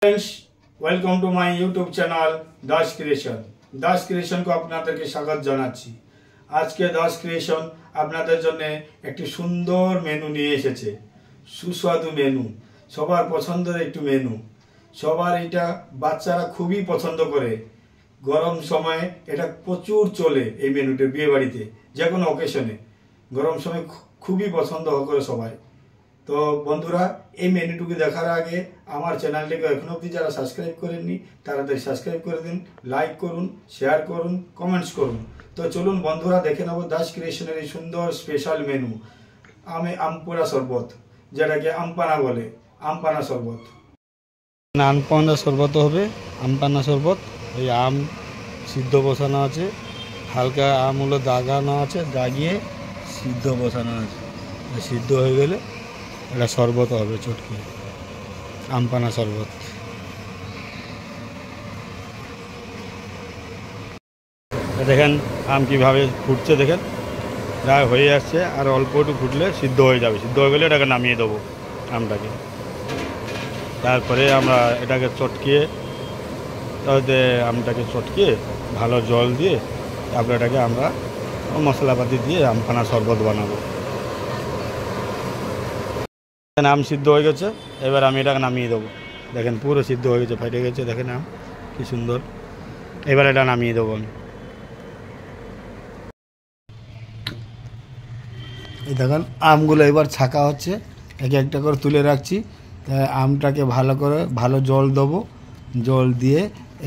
Friends, welcome to my YouTube channel Das creation. Das creation को আপনাদেরকে স্বাগত জানাচ্ছি। আজকে দাস ক্রিয়েশন আপনাদের জন্য একটি সুন্দর মেনু নিয়ে এসেছে। সুস্বাদু মেনু, সবার পছন্দের একটি মেনু। সবার এটা বাচ্চারা খুবই পছন্দ করে। গরম সময়ে এটা প্রচুর চলে, এই মেনুটা বিয়ে বাড়িতে যে কোনো অকেশনে গরম সময় খুবই পছন্দ করে সবাই। তো বন্ধুরা, এই মেনুটুকু দেখার আগে আমার চ্যানেলটিকে এখনো অবধি যারা সাবস্ক্রাইব করেননি তাড়াতাড়ি সাবস্ক্রাইব করে দিন, লাইক করুন, শেয়ার করুন, কমেন্টস করুন। তো চলুন বন্ধুরা, দেখে নেব দাস ক্রিয়েশনের এই সুন্দর স্পেশাল মেনু আমপুরা শরবত, যেটাকে আমপানা বলে, আমপানা শরবত। আমপানা শরবত হবে। আমপানা শরবত, ওই আম সিদ্ধ বসানো আছে, হালকা আমগুলো দাগানো আছে, দাগিয়ে সিদ্ধ বসানো আছে। সিদ্ধ হয়ে গেলে এটা শরবত হবে, চটকে আমপানা শরবত। দেখেন আম কীভাবে ফুটছে, দেখেন প্রায় হয়ে আসছে, আর অল্প একটু ফুটলে সিদ্ধ হয়ে যাবে। সিদ্ধ হয়ে গেলে এটাকে নামিয়ে দেবো আমটাকে। তারপরে আমরা এটাকে চটকিয়ে, তাতে আমটাকে চটকিয়ে ভালো জল দিয়ে তারপরে এটাকে আমরা মশলাপাতি দিয়ে আমপানা শরবত বানাবো। আম সিদ্ধ হয়ে গেছে, এবার আমি এটাকে নামিয়ে দেবো। দেখেন পুরো সিদ্ধ হয়ে গেছে, ফেটে গেছে, দেখেন আম কি সুন্দর। এবার এটা নামিয়ে দেবো আমি। এই দেখেন আমগুলো এবার ছাকা হচ্ছে, এক একটা করে তুলে রাখছি। আমটাকে ভালো জল দেবো। জল দিয়ে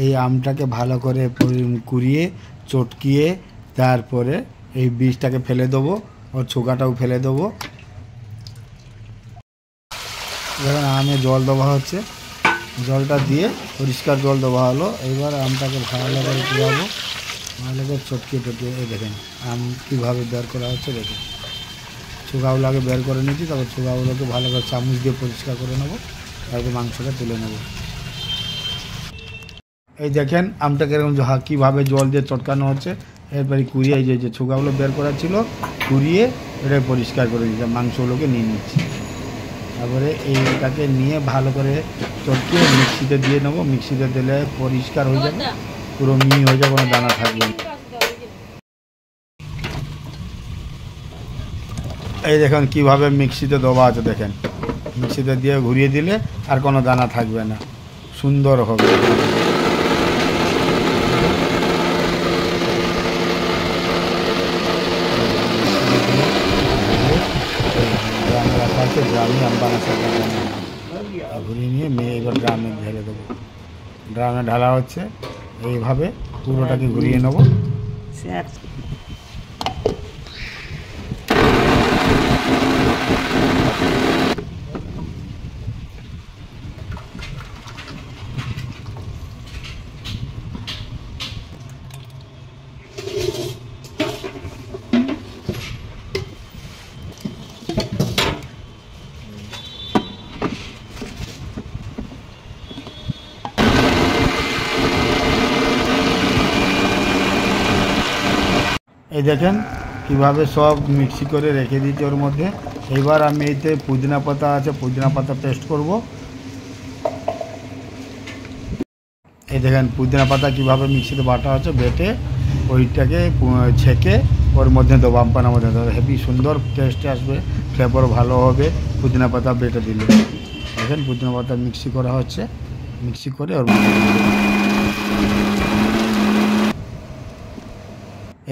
এই আমটাকে ভালো করে কুড়িয়ে চটকিয়ে তারপরে এই বীজটাকে ফেলে দেবো, ওর ছোকাটাও ফেলে দেবো। দেখেন আমে জল দেওয়া হচ্ছে, জলটা দিয়ে পরিষ্কার জল দেওয়া হলো। এবার আমটাকে ভালো করে কুড়াবো, ভালো করে চটকিয়ে টটকিয়ে। এই দেখেন আম কীভাবে বের করা হচ্ছে, দেখেন ছোকাগুলো আগে বের করে নিচ্ছি, তারপর ছোকাগুলোকে ভালো করে চামচ দিয়ে পরিষ্কার করে নেবো, তারপর মাংসটা তুলে নেব। এই দেখেন আমটাকে এরকম কীভাবে জল দিয়ে চটকানো হচ্ছে। এরপরে কুড়িয়ে এই যে ছোকাগুলো বের করা ছিল কুড়িয়ে এটা পরিষ্কার করে দিচ্ছি, মাংসগুলোকে নিয়ে নিচ্ছি। তারপরে এইটাকে নিয়ে ভালো করে চটকিয়ে মিক্সিতে দিয়ে নেবো। মিক্সিতে দিলে পরিষ্কার হয়ে যাবে, পুরো মিহি হয়ে যাবে, কোনো দানা থাকবে। এই দেখেন কীভাবে মিক্সিতে দেওয়া আছে, দেখেন মিক্সিতে দিয়ে ঘুরিয়ে দিলে আর কোনো দানা থাকবে না, সুন্দর হবে। গ্রামে আমপানা শরবত ঘুরিয়ে নিয়ে এবার ড্রামে ঢেলে দেবো। ড্রামে ঢালা হচ্ছে, এইভাবে পুরোটাকে ঘুরিয়ে নেবো। এই দেখেন কীভাবে সব মিক্সি করে রেখে দিচ্ছি ওর মধ্যে। এবার আমি এতে পুদিনা পাতা আছে, পুদিনা পাতা পেস্ট করব। এই দেখেন পুদিনা পাতা কীভাবে মিক্সিতে বাটা আছে, বেটে ওইটাকে ছেঁকে ওর মধ্যে দেবো, আমপানার মধ্যে দেবো। হেভি সুন্দর টেস্ট আসবে, ফ্লেভার ভালো হবে পুদিনা পাতা বেটে দিলে। দেখেন পুদিনা পাতা মিক্সি করা হচ্ছে, মিক্সি করে ওর মধ্যে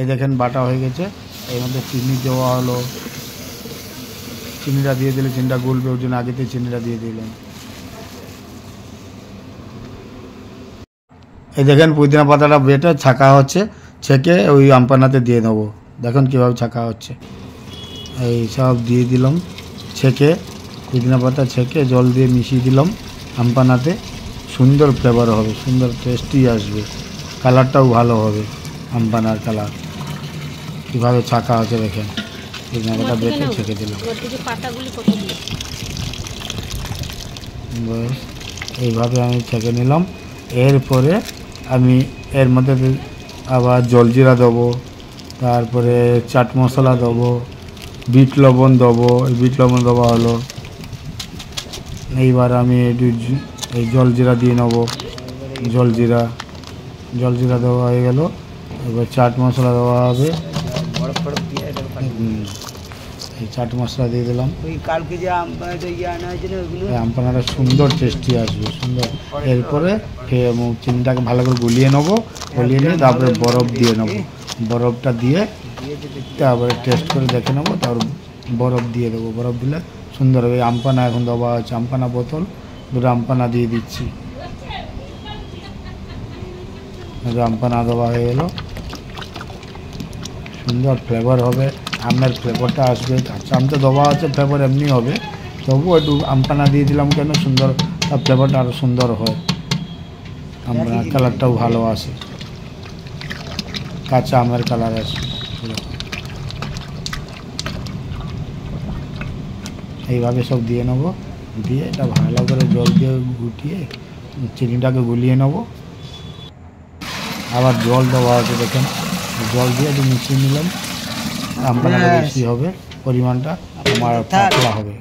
এই দেখেন বাটা হয়ে গেছে। এর মধ্যে চিনি দেওয়া হলো, চিনিটা দিয়ে দিলে চিনিটা গলবে, ওই জন্য আগেতে চিনিটা দিয়ে দিলেন। এই দেখেন পুদিনা পাতাটা বেটে ছাকা হচ্ছে, ছেঁকে ওই আমপানাতে দিয়ে দেবো। দেখুন কীভাবে ছাকা হচ্ছে, এই সব দিয়ে দিলাম ছেঁকে, পুদিনা পাতা ছেঁকে জল দিয়ে মিশিয়ে দিলাম আমপানাতে। সুন্দর ফ্লেভার হবে, সুন্দর টেস্টি আসবে, কালারটাও ভালো হবে, আমপানার কালার। কীভাবে ছাকা হচ্ছে দেখেন, পুদিনা পাতা বেটে ছেঁকে দিলাম। বস এইভাবে আমি ছেঁকে নিলাম। এরপরে আমি এর মধ্যে আবার জলজিরা দেবো, তারপরে চাট মশলা দেবো, বিট লবণ দেবো। বিট লবণ দেওয়া হলো। এইবার আমি একটু এই জলজিরা দিয়ে নেবো, জলজিরা দেওয়া হয়ে গেল। এবার চাট মশলা দেওয়া হবে। এই চাট মশলা দিয়ে দিলাম। কালকে যে আনা হয়েছিল ওগুলো আমপানাটা সুন্দর টেস্টি আসবে, সুন্দর। এরপরে চিনিটাকে ভালো করে গুলিয়ে নেবো, গুলিয়ে নিয়ে তারপরে বরফ দিয়ে নেবো। বরফটা দিয়ে তারপরে টেস্ট করে দেখে নেবো, তারপর বরফ দিয়ে দেবো। বরফ দিলে সুন্দর হবে। আমপানা এখন দেওয়া আছে, আমপানা বোতল, দুটো আমপানা দিয়ে দিচ্ছি। আমপানা দেওয়া হয়ে গেল, সুন্দর ফ্লেভার হবে, আমের ফ্লেভারটা আসবে। কাঁচা আম তো দেওয়া আছে, ফ্লেভার এমনি হবে, তবুও একটু আমপানা দিয়ে দিলাম কেন, সুন্দর ফ্লেভারটা আরও সুন্দর হয়। আমপানার কালারটাও ভালো আসে, কাঁচা আমের কালার আসে। এইভাবে সব দিয়ে নেবো, দিয়ে এটা ভালো করে জল দিয়ে গুটিয়ে চিনিটাকে গুলিয়ে নেবো। আবার জল দেওয়া আছে, দেখেন জল দিয়ে একটু মিশিয়ে নিলাম। আমপানাটা বেশি হবে, পরিমাণটা আমার পাতলা হবে,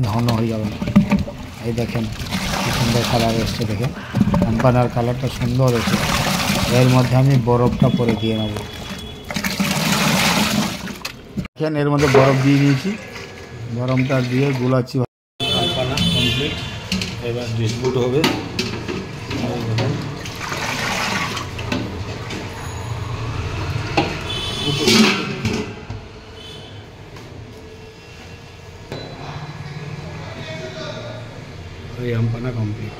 ঘন হয়ে যাবে না। এই দেখেন কি সুন্দর কালার এসছে, দেখেন আমপানার কালারটা সুন্দর এসেছে। এর মধ্যে আমি বরফটা পরে দিয়ে নেব। দেখেন এর মধ্যে বরফ দিয়ে দিয়েছি, বরফটা দিয়ে গুলাচ্ছি। আমপানা কমপ্লিট, এবার ডিস্ট্রিবিউট হবে। এই আমপানা কমপ্লিট।